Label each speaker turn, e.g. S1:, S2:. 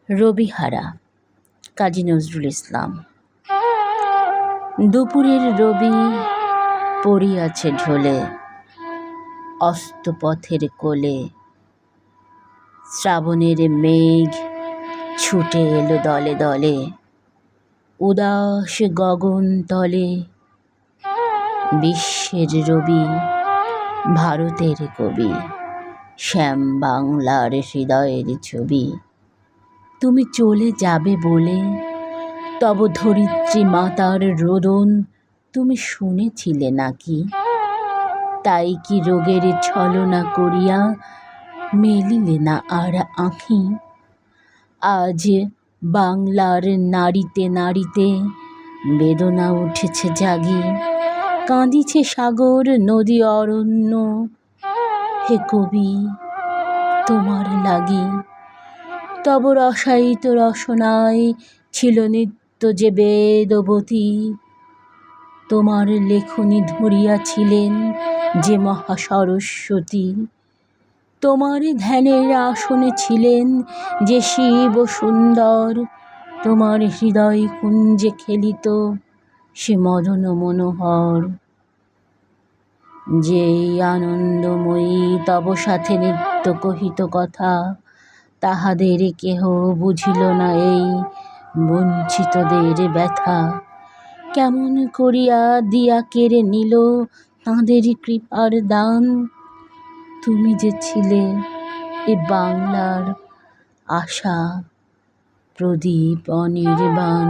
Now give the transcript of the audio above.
S1: রবিহারা কাজী নজরুল ইসলাম। দুপুরের রবি পড়িয়াছে ঢলে, অস্তপথের কোলে। শ্রাবণের মেঘ ছুটে এলো দলে দলে, উদাস গগন তলে। বিশ্বের রবি, ভারতের কবি, শ্যাম বাংলার হৃদয়ের ছবি। তুমি চলে যাবে বলে তব ধরিত্রী মাতার রোদন তুমি শুনেছিলে নাকি? তাই কি রোগের ছলনা করিয়া মেলিলে না আর আঁখি? আজ বাংলার নারীতে নারীতে বেদনা উঠেছে জাগি। কাঁদিছে সাগর নদী অরণ্য, হে কবি তোমার লাগি। তব রসায়িত রসনায় ছিল নিত্য যে বেদবতী। তোমার লেখনী ধরিয়াছিলেন যে মহাসরস্বতী। তোমার ধ্যানের আসনে ছিলেন যে শিব সুন্দর। তোমার হৃদয় কুঞ্জে খেলিত সে মদন মনোহর। যেই আনন্দময়ী তব সাথে নিত্য কহিত কথা, তাহাদের কেহ বুঝিল না এই বঞ্চিতদের ব্যথা। কেমন করিয়া দিয়া কেড়ে নিল তাঁদের কৃপার দান। তুমি যে ছিলে এ বাংলার আশা, প্রদীপ অনির্বাণ।